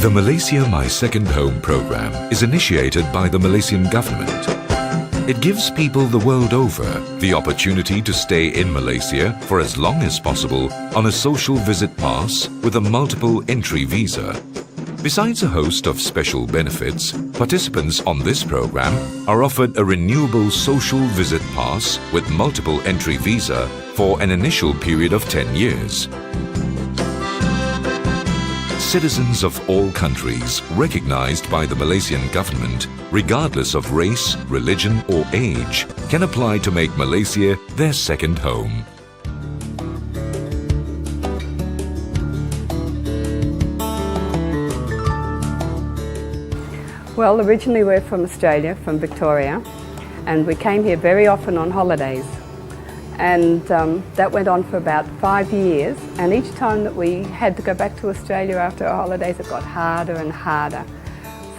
The Malaysia My Second Home program is initiated by the Malaysian Government. It gives people the world over the opportunity to stay in Malaysia for as long as possible on a social visit pass with a multiple entry visa. Besides a host of special benefits, participants on this program are offered a renewable social visit pass with multiple entry visa for an initial period of 10 years. Citizens of all countries recognized by the Malaysian government, regardless of race, religion or age, can apply to make Malaysia their second home. Well, originally we're from Australia, from Victoria, and we came here very often on holidays. And that went on for about 5 years, and each time that we had to go back to Australia after our holidays, it got harder and harder.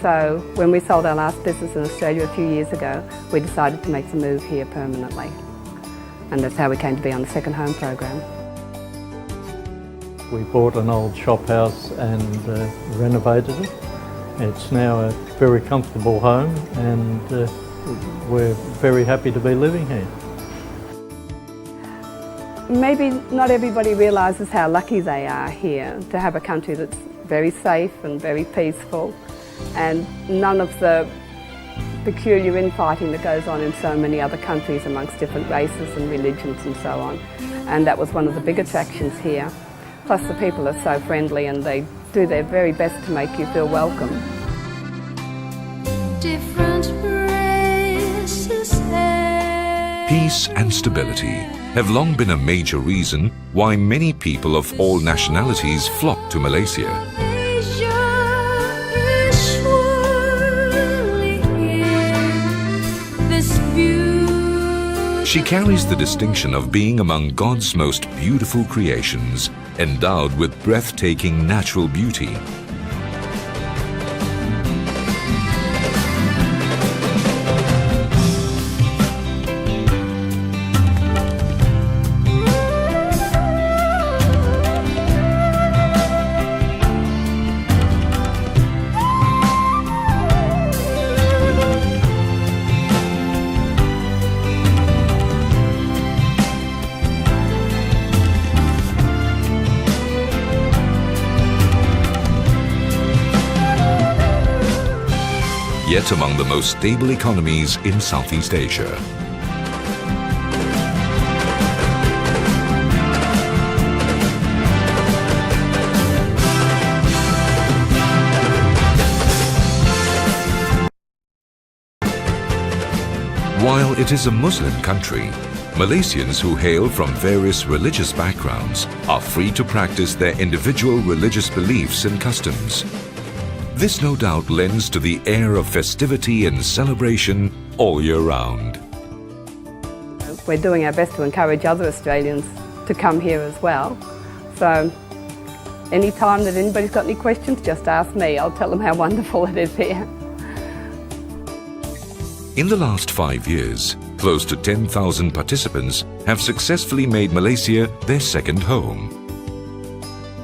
So when we sold our last business in Australia a few years ago, we decided to make the move here permanently. And that's how we came to be on the Second Home program. We bought an old shop house and renovated it. It's now a very comfortable home, and we're very happy to be living here. Maybe not everybody realises how lucky they are here to have a country that's very safe and very peaceful, and none of the peculiar infighting that goes on in so many other countries amongst different races and religions and so on. And that was one of the big attractions here. Plus the people are so friendly and they do their very best to make you feel welcome. Different races. Peace and stability have long been a major reason why many people of all nationalities flock to Malaysia. She carries the distinction of being among God's most beautiful creations, endowed with breathtaking natural beauty. Yet among the most stable economies in Southeast Asia. While it is a Muslim country, Malaysians who hail from various religious backgrounds are free to practice their individual religious beliefs and customs. This no doubt lends to the air of festivity and celebration all year round. We're doing our best to encourage other Australians to come here as well. So any time that anybody's got any questions, just ask me. I'll tell them how wonderful it is here. In the last 5 years, close to 10,000 participants have successfully made Malaysia their second home.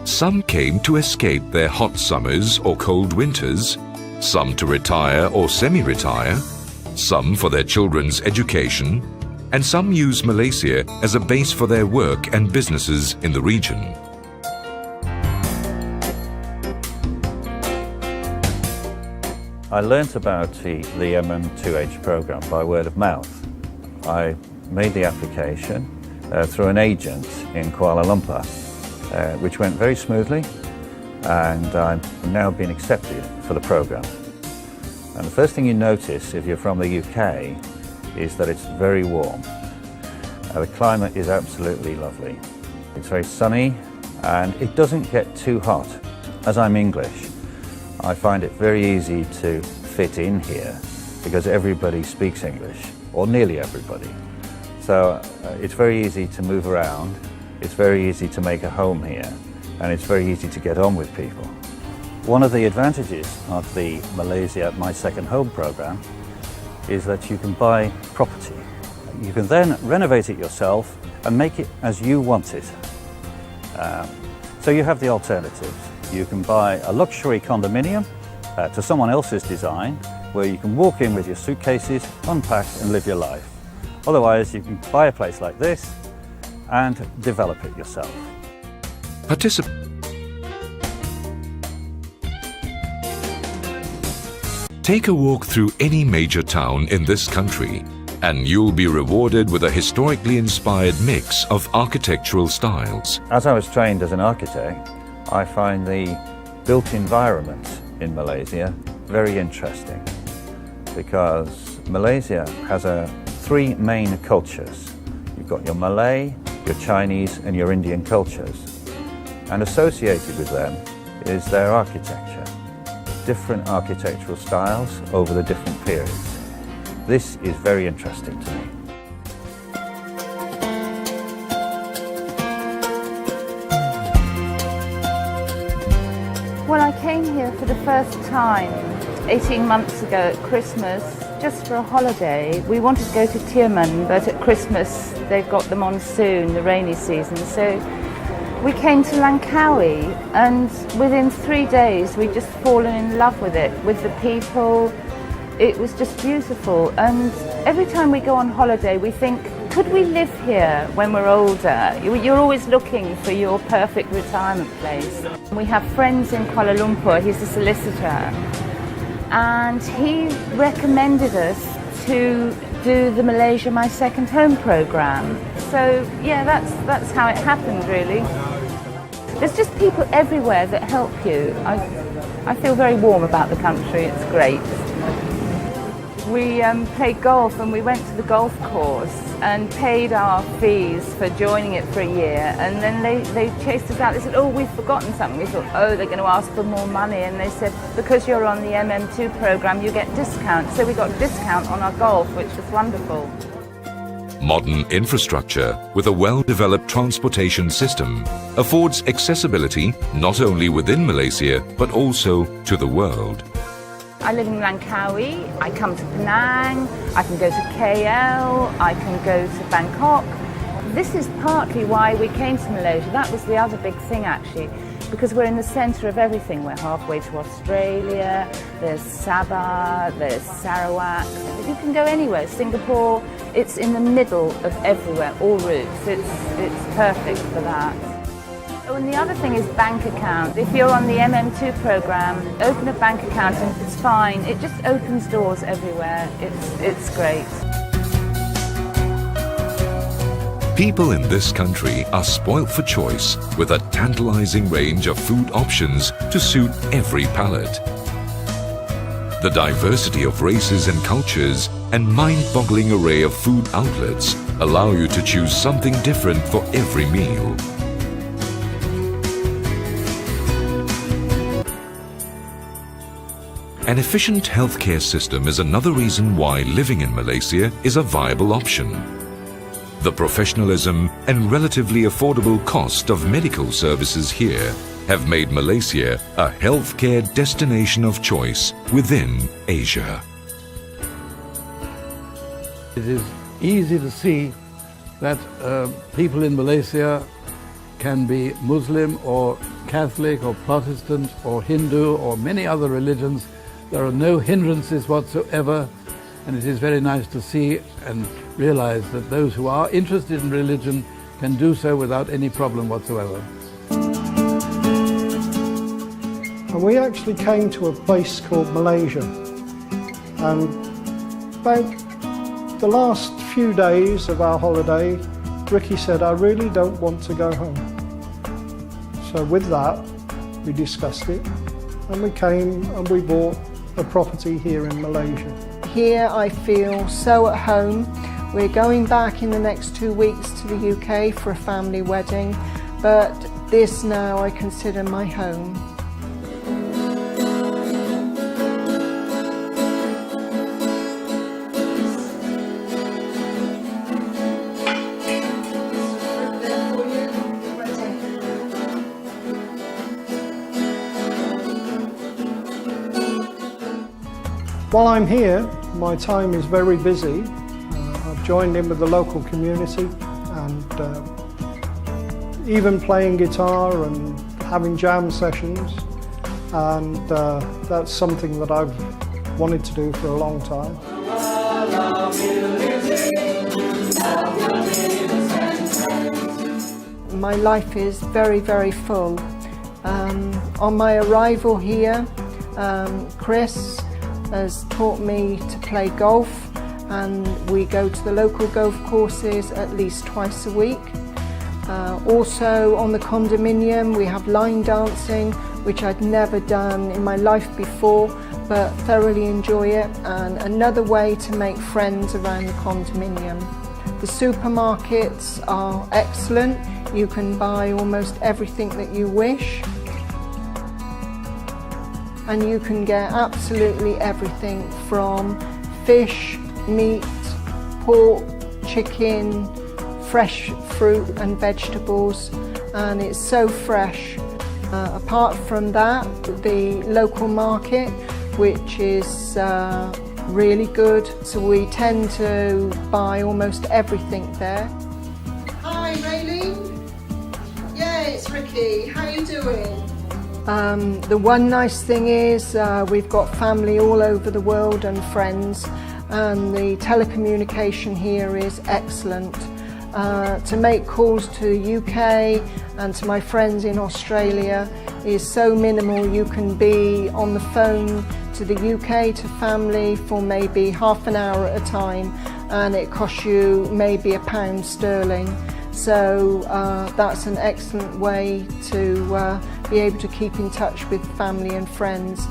Some came to escape their hot summers or cold winters, some to retire or semi-retire, some for their children's education, and some use Malaysia as a base for their work and businesses in the region. I learnt about the MM2H program by word of mouth. I made the application through an agent in Kuala Lumpur, which went very smoothly, and I've now been accepted for the program. And the first thing you notice if you're from the UK is that it's very warm. The climate is absolutely lovely. It's very sunny and it doesn't get too hot. As I'm English, I find it very easy to fit in here because everybody speaks English, or nearly everybody. So it's very easy to move around. It's very easy to make a home here, and it's very easy to get on with people. One of the advantages of the Malaysia My Second Home program is that you can buy property. You can then renovate it yourself and make it as you want it. So you have the alternatives. You can buy a luxury condominium to someone else's design, where you can walk in with your suitcases, unpack and live your life. Otherwise, you can buy a place like this and develop it yourself. Take a walk through any major town in this country and you'll be rewarded with a historically inspired mix of architectural styles. As I was trained as an architect, I find the built environment in Malaysia very interesting, because Malaysia has three main cultures. You've got your Malay, your Chinese and your Indian cultures, and associated with them is their architecture, different architectural styles over the different periods. This is very interesting to me. Well, I came here for the first time 18 months ago at Christmas, just for a holiday. We wanted to go to Tioman, but at Christmas they've got the monsoon, the rainy season, so we came to Langkawi, and within 3 days we'd just fallen in love with it, with the people. It was just beautiful, and every time we go on holiday we think, could we live here when we're older? You're always looking for your perfect retirement place. We have friends in Kuala Lumpur, he's a solicitor, and he recommended us to do the Malaysia My Second Home program. So yeah, that's how it happened really. There's just people everywhere that help you. I feel very warm about the country, it's great. We played golf, and we went to the golf course and paid our fees for joining it for a year, and then they chased us out. They said, oh, we've forgotten something. We thought, oh, they're going to ask for more money, and they said, because you're on the MM2 program you get discount. So we got discount on our golf, which was wonderful. Modern infrastructure with a well-developed transportation system affords accessibility not only within Malaysia but also to the world. I live in Langkawi, I come to Penang, I can go to KL, I can go to Bangkok. This is partly why we came to Malaysia. That was the other big thing actually, because we're in the centre of everything. We're halfway to Australia, there's Sabah, there's Sarawak. You can go anywhere. Singapore, it's in the middle of everywhere, all routes. It's perfect for that. Oh, and the other thing is bank account. If you're on the MM2 program, open a bank account and it's fine. It just opens doors everywhere. It's great. People in this country are spoilt for choice with a tantalizing range of food options to suit every palate. The diversity of races and cultures and mind-boggling array of food outlets allow you to choose something different for every meal. An efficient healthcare system is another reason why living in Malaysia is a viable option. The professionalism and relatively affordable cost of medical services here have made Malaysia a healthcare destination of choice within Asia. It is easy to see that people in Malaysia can be Muslim or Catholic or Protestant or Hindu or many other religions. There are no hindrances whatsoever, and it is very nice to see and realize that those who are interested in religion can do so without any problem whatsoever. And we actually came to a place called Malaysia, and about the last few days of our holiday, Ricky said, I really don't want to go home. So with that, we discussed it, and we came and we bought a property here in Malaysia. Here I feel so at home. We're going back in the next 2 weeks to the UK for a family wedding, but this now I consider my home. While I'm here, my time is very busy. I've joined in with the local community and even playing guitar and having jam sessions, and that's something that I've wanted to do for a long time. My life is very, very full. On my arrival here, Chris has taught me to play golf, and we go to the local golf courses at least twice a week. Also on the condominium we have line dancing, which I'd never done in my life before, but thoroughly enjoy it, and another way to make friends around the condominium. The supermarkets are excellent. You can buy almost everything that you wish, and you can get absolutely everything from fish, meat, pork, chicken, fresh fruit and vegetables, and it's so fresh. Apart from that, the local market, which is really good, so we tend to buy almost everything there. Hi Raylene. Yeah, it's Ricky. How you doing? The one nice thing is we've got family all over the world and friends, and the telecommunication here is excellent. To make calls to the UK and to my friends in Australia is so minimal. You can be on the phone to the UK to family for maybe half an hour at a time, and it costs you maybe £1 sterling. So that's an excellent way to be able to keep in touch with family and friends.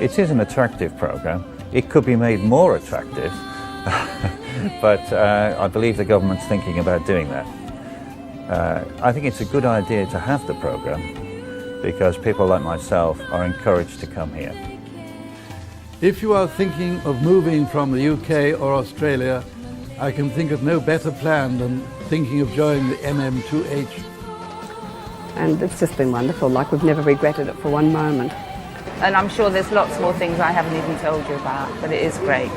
It is an attractive programme. It could be made more attractive, but I believe the government's thinking about doing that. I think it's a good idea to have the programme because people like myself are encouraged to come here. If you are thinking of moving from the UK or Australia, I can think of no better plan than thinking of joining the MM2H. And it's just been wonderful, like we've never regretted it for one moment. And I'm sure there's lots more things I haven't even told you about, but it is great.